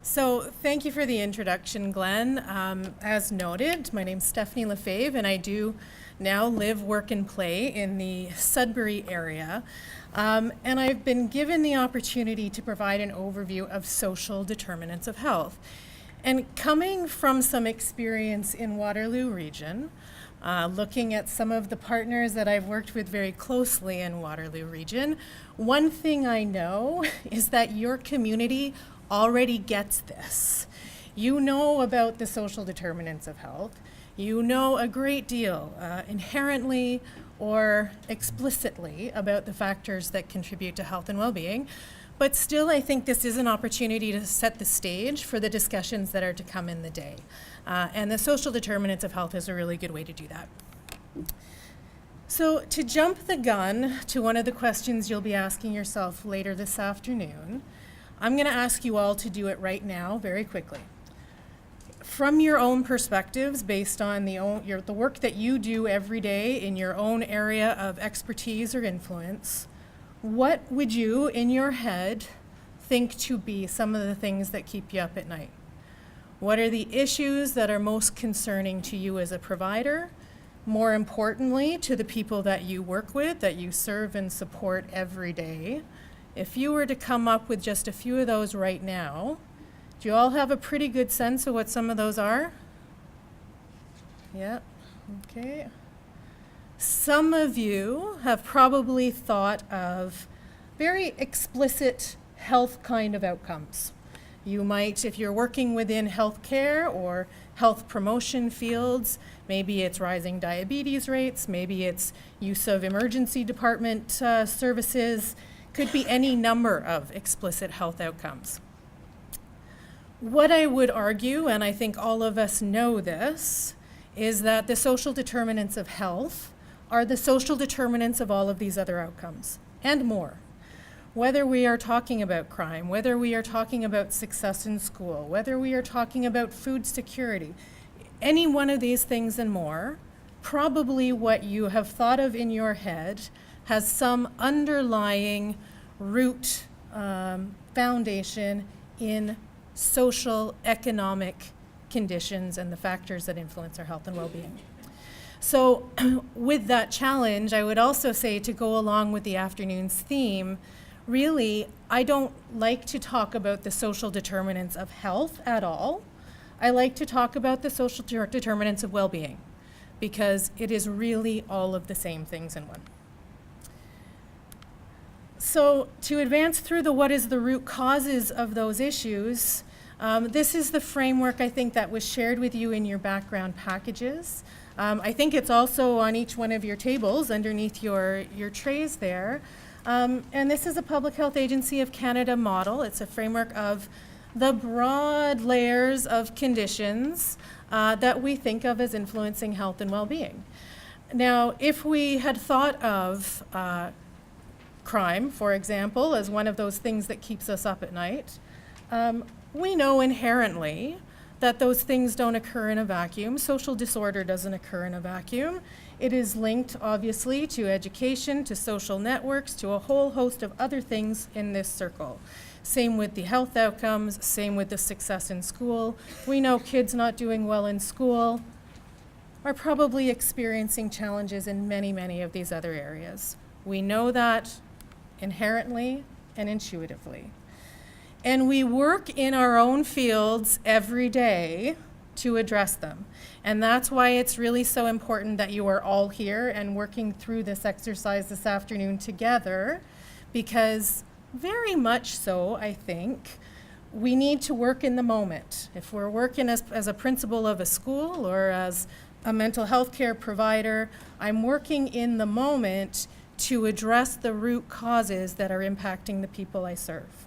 So thank you for the introduction, Glenn. As noted, my name's Stephanie Lefebvre, and I do now live, work, and play in the Sudbury area. And I've been given the opportunity to provide an overview of social determinants of health. And coming from some experience in Waterloo region, looking at some of the partners that I've worked with very closely in Waterloo region, one thing I know is that your community already gets this. You know about the social determinants of health. You know a great deal inherently or explicitly about the factors that contribute to health and well-being. But still, I think this is an opportunity to set the stage for the discussions that are to come in the day. And the social determinants of health is a really good way to do that. So to jump the gun to one of the questions you'll be asking yourself later this afternoon, I'm going to ask you all to do it right now, very quickly. From your own perspectives, based on the work that you do every day in your own area of expertise or influence, what would you, in your head, think to be some of the things that keep you up at night? What are the issues that are most concerning to you as a provider? More importantly, to the people that you work with, that you serve and support every day? If you were to come up with just a few of those right now, do you all have a pretty good sense of what some of those are? Yeah, okay. Some of you have probably thought of very explicit health kind of outcomes. You might, if you're working within healthcare or health promotion fields, maybe it's rising diabetes rates, maybe it's use of emergency department services, could be any number of explicit health outcomes. What I would argue, and I think all of us know this, is that the social determinants of health are the social determinants of all of these other outcomes, and more. Whether we are talking about crime, whether we are talking about success in school, whether we are talking about food security, any one of these things and more, probably what you have thought of in your head has some underlying root foundation in social, economic conditions and the factors that influence our health and well-being. So with that challenge, I would also say, to go along with the afternoon's theme, really, I don't like to talk about the social determinants of health at all. I like to talk about the social determinants of well-being, because it is really all of the same things in one. So to advance through what is the root causes of those issues, this is the framework I think that was shared with you in your background packages. I think it's also on each one of your tables underneath your trays there. And this is a Public Health Agency of Canada model. It's a framework of the broad layers of conditions that we think of as influencing health and well-being. Now, if we had thought of crime, for example, as one of those things that keeps us up at night, we know inherently that those things don't occur in a vacuum. Social disorder doesn't occur in a vacuum. It is linked, obviously, to education, to social networks, to a whole host of other things in this circle. Same with the health outcomes, same with the success in school. We know kids not doing well in school are probably experiencing challenges in many, many of these other areas. We know that inherently and intuitively. And we work in our own fields every day to address them. And that's why it's really so important that you are all here and working through this exercise this afternoon together, because very much so, I think, we need to work in the moment. If we're working as a principal of a school or as a mental health care provider, I'm working in the moment to address the root causes that are impacting the people I serve.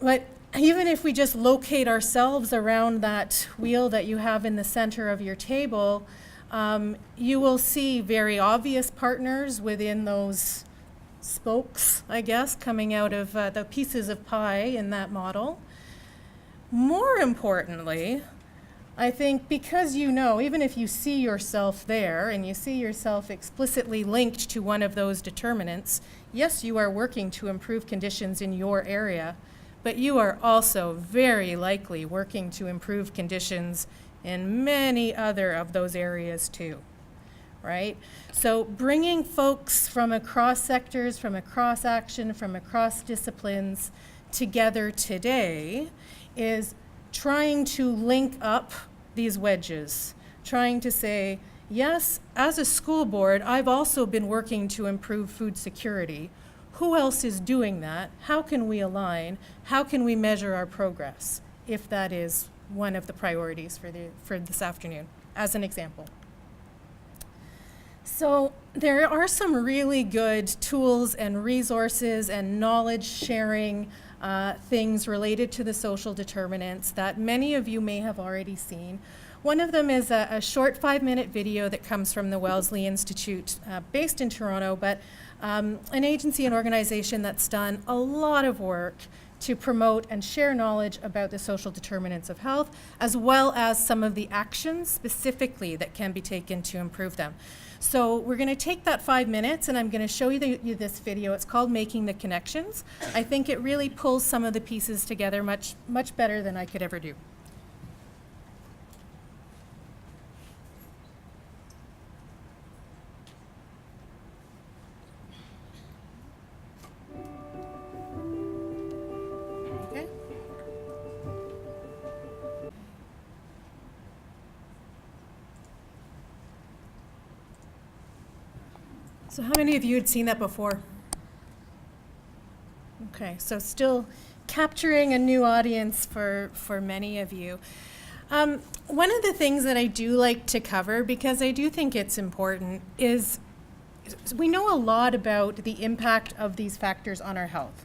But even if we just locate ourselves around that wheel that you have in the center of your table, you will see very obvious partners within those spokes, I guess, coming out of the pieces of pie in that model. More importantly, I think because you know, even if you see yourself there and you see yourself explicitly linked to one of those determinants, yes, you are working to improve conditions in your area, but you are also very likely working to improve conditions in many other of those areas too, right? So bringing folks from across sectors, from across action, from across disciplines together today is trying to link up these wedges, trying to say, yes, as a school board, I've also been working to improve food security. Who else is doing that? How can we align? How can we measure our progress, if that is one of the priorities for this afternoon, as an example? So there are some really good tools and resources and knowledge sharing things related to the social determinants that many of you may have already seen. One of them is a short 5-minute video that comes from the Wellesley Institute based in Toronto, but an agency and organization that's done a lot of work to promote and share knowledge about the social determinants of health, as well as some of the actions specifically that can be taken to improve them. So we're going to take that 5 minutes and I'm going to show you this video. It's called Making the Connections. I think it really pulls some of the pieces together much better than I could ever do. Okay. So how many of you had seen that before? Okay, so still capturing a new audience for many of you. One of the things that I do like to cover, because I do think it's important, is we know a lot about the impact of these factors on our health.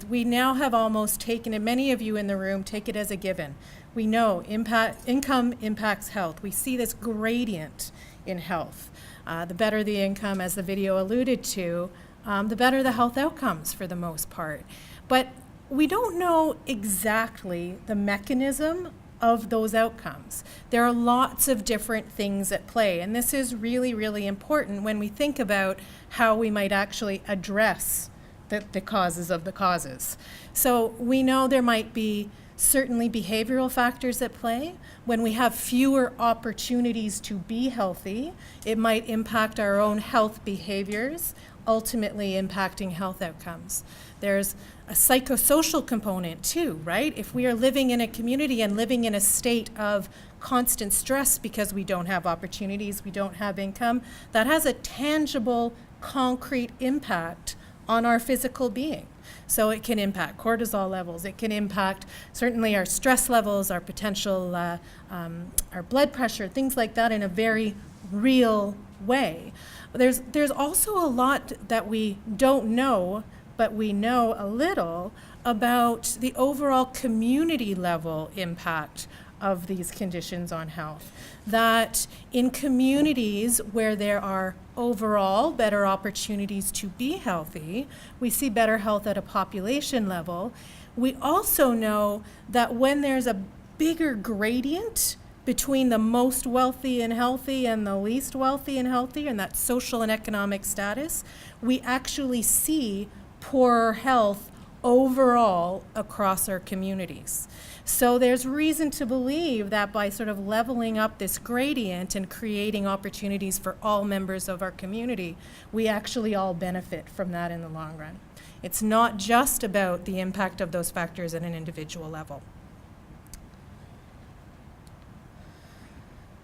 We now have almost taken, and many of you in the room take it as a given. We know income impacts health. We see this gradient in health. The better the income, as the video alluded to, the better the health outcomes for the most part. But we don't know exactly the mechanism of those outcomes. There are lots of different things at play, and this is really, really important when we think about how we might actually address the causes of the causes. So we know there might be certainly behavioral factors at play. When we have fewer opportunities to be healthy, it might impact our own health behaviors, ultimately impacting health outcomes. There's a psychosocial component too, right? If we are living in a community and living in a state of constant stress because we don't have opportunities, we don't have income, that has a tangible, concrete impact on our physical being. So it can impact cortisol levels, it can impact certainly our stress levels, our potential, our blood pressure, things like that in a very real way. There's also a lot that we don't know, but we know a little about the overall community level impact of these conditions on health. That in communities where there are overall better opportunities to be healthy, we see better health at a population level. We also know that when there's a bigger gradient between the most wealthy and healthy and the least wealthy and healthy, and that social and economic status, we actually see poorer health overall across our communities. So there's reason to believe that by sort of leveling up this gradient and creating opportunities for all members of our community, we actually all benefit from that in the long run. It's not just about the impact of those factors at an individual level.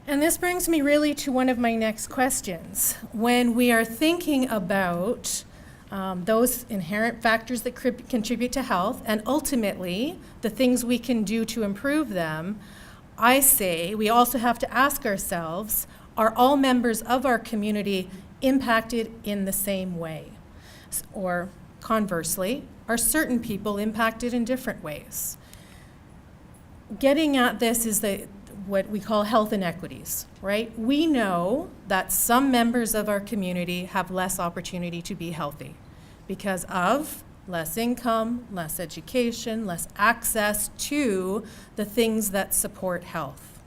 And this brings me really to one of my next questions. When we are thinking about those inherent factors that contribute to health, and ultimately the things we can do to improve them, I say we also have to ask ourselves, are all members of our community impacted in the same way? Or conversely, are certain people impacted in different ways? Getting at this is what we call health inequities, right? We know that some members of our community have less opportunity to be healthy because of less income, less education, less access to the things that support health.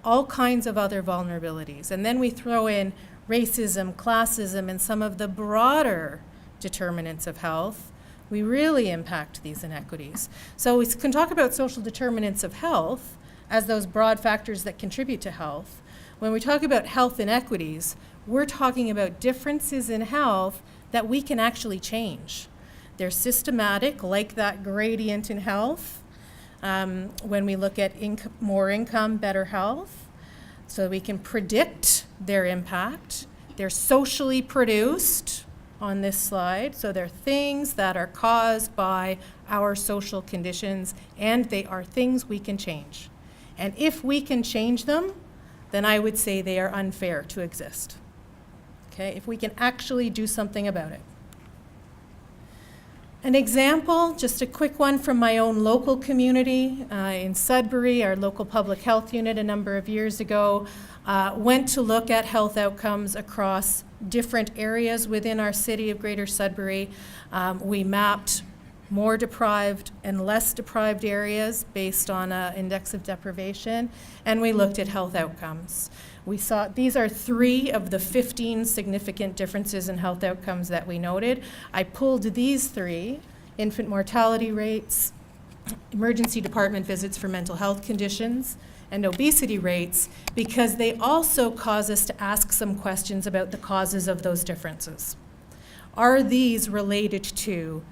All kinds of other vulnerabilities. And then we throw in racism, classism, and some of the broader determinants of health. we really impact these inequities. So we can talk about social determinants of health as those broad factors that contribute to health. When we talk about health inequities, we're talking about differences in health that we can actually change. They're systematic, like that gradient in health. When we look at more income, better health, so we can predict their impact. They're socially produced on this slide, so they're things that are caused by our social conditions, and they are things we can change. And if we can change them, then I would say they are unfair to exist. Okay, if we can actually do something about it. An example, just a quick one from my own local community in Sudbury, our local public health unit a number of years ago went to look at health outcomes across different areas within our city of Greater Sudbury. We mapped more deprived and less deprived areas based on an index of deprivation, and we looked at health outcomes. We saw these are 3 of the 15 significant differences in health outcomes that we noted. I pulled these 3, infant mortality rates, emergency department visits for mental health conditions, and obesity rates, because they also cause us to ask some questions about the causes of those differences. Are these related to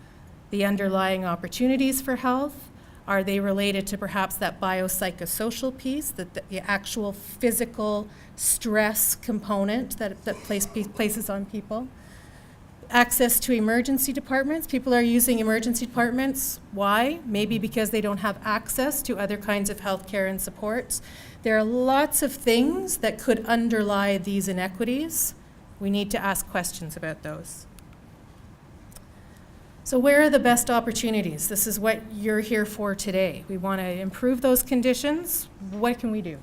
the underlying opportunities for health? Are they related to perhaps that biopsychosocial piece, that the actual physical stress component that places on people? Access to emergency departments. People are using emergency departments. Why? Maybe because they don't have access to other kinds of health care and supports. There are lots of things that could underlie these inequities. We need to ask questions about those. So where are the best opportunities? This is what you're here for today. We want to improve those conditions. What can we do?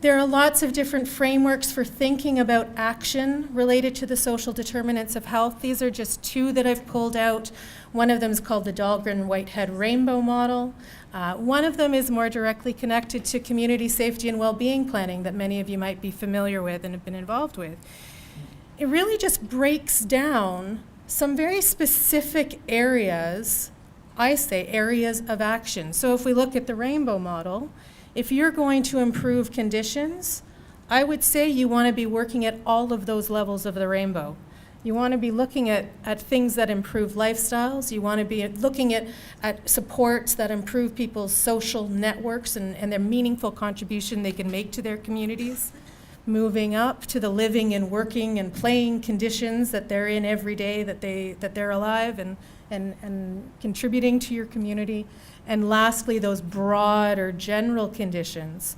There are lots of different frameworks for thinking about action related to the social determinants of health. These are just 2 that I've pulled out. One of them is called the Dahlgren-Whitehead Rainbow Model. One of them is more directly connected to community safety and well-being planning that many of you might be familiar with and have been involved with. It really just breaks down some very specific areas, I say areas of action. So if we look at the rainbow model, if you're going to improve conditions, I would say you want to be working at all of those levels of the rainbow. You want to be looking at things that improve lifestyles. You want to be looking at supports that improve people's social networks and their meaningful contribution they can make to their communities. Moving up to the living and working and playing conditions that they're in every day, that they're alive and contributing to your community. And lastly, those broad or general conditions,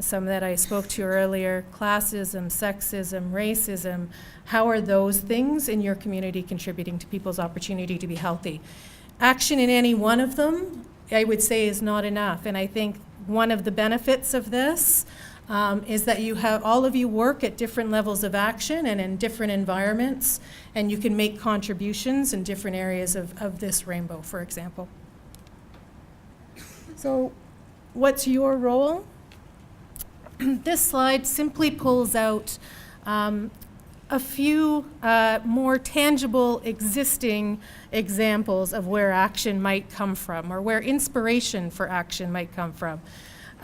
some that I spoke to earlier, classism, sexism, racism. How are those things in your community contributing to people's opportunity to be healthy? Action in any one of them, I would say, is not enough. And I think one of the benefits of this is that you have all of you work at different levels of action and in different environments, and you can make contributions in different areas of this rainbow, for example. So what's your role? This slide simply pulls out a few more tangible existing examples of where action might come from, or where inspiration for action might come from.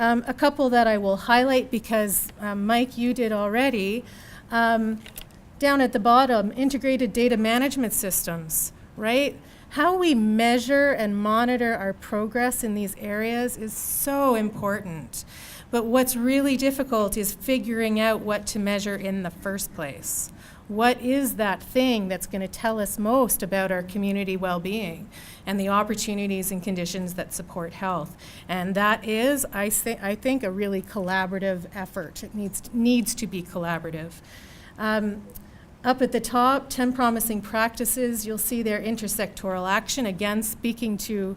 A couple that I will highlight because Mike, you did already. Down at the bottom, integrated data management systems, right? How we measure and monitor our progress in these areas is so important. But what's really difficult is figuring out what to measure in the first place. What is that thing that's going to tell us most about our community well-being and the opportunities and conditions that support health? And that is, I think, a really collaborative effort. It needs to be collaborative. Up at the top, 10 promising practices. You'll see their intersectoral action, again, speaking to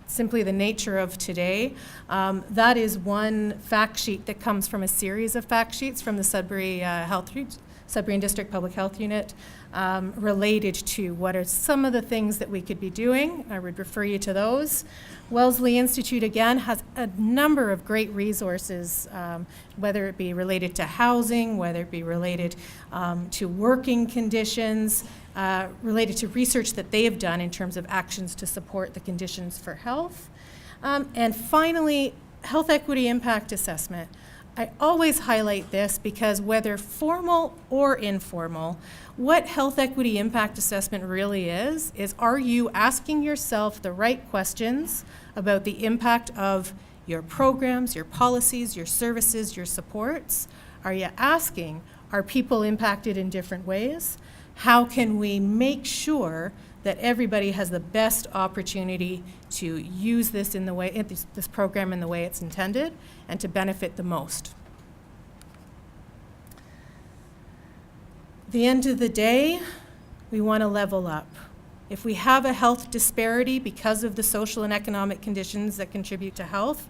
simply the nature of today. That is one fact sheet that comes from a series of fact sheets from the Sudbury Sudbury District Public Health Unit, related to what are some of the things that we could be doing. I would refer you to those. Wellesley Institute, again, has a number of great resources, whether it be related to housing, whether it be related to working conditions, related to research that they have done in terms of actions to support the conditions for health. And finally, health equity impact assessment. I always highlight this because whether formal or informal, what health equity impact assessment really is are you asking yourself the right questions about the impact of your programs, your policies, your services, your supports? Are you asking, are people impacted in different ways? How can we make sure that everybody has the best opportunity to use this in the way, this program in the way it's intended, and to benefit the most? At the end of the day, we want to level up. If we have a health disparity because of the social and economic conditions that contribute to health,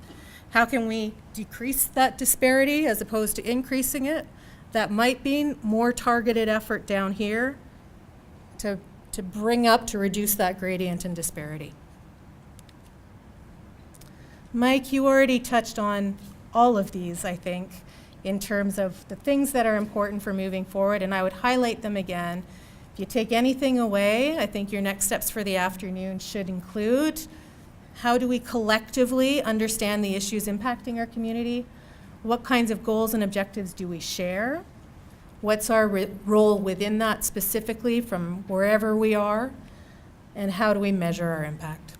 how can we decrease that disparity as opposed to increasing it? That might mean more targeted effort down here to bring up, to reduce that gradient and disparity. Mike, you already touched on all of these, I think, in terms of the things that are important for moving forward, and I would highlight them again. If you take anything away, I think your next steps for the afternoon should include how do we collectively understand the issues impacting our community? What kinds of goals and objectives do we share? What's our role within that specifically from wherever we are? And how do we measure our impact?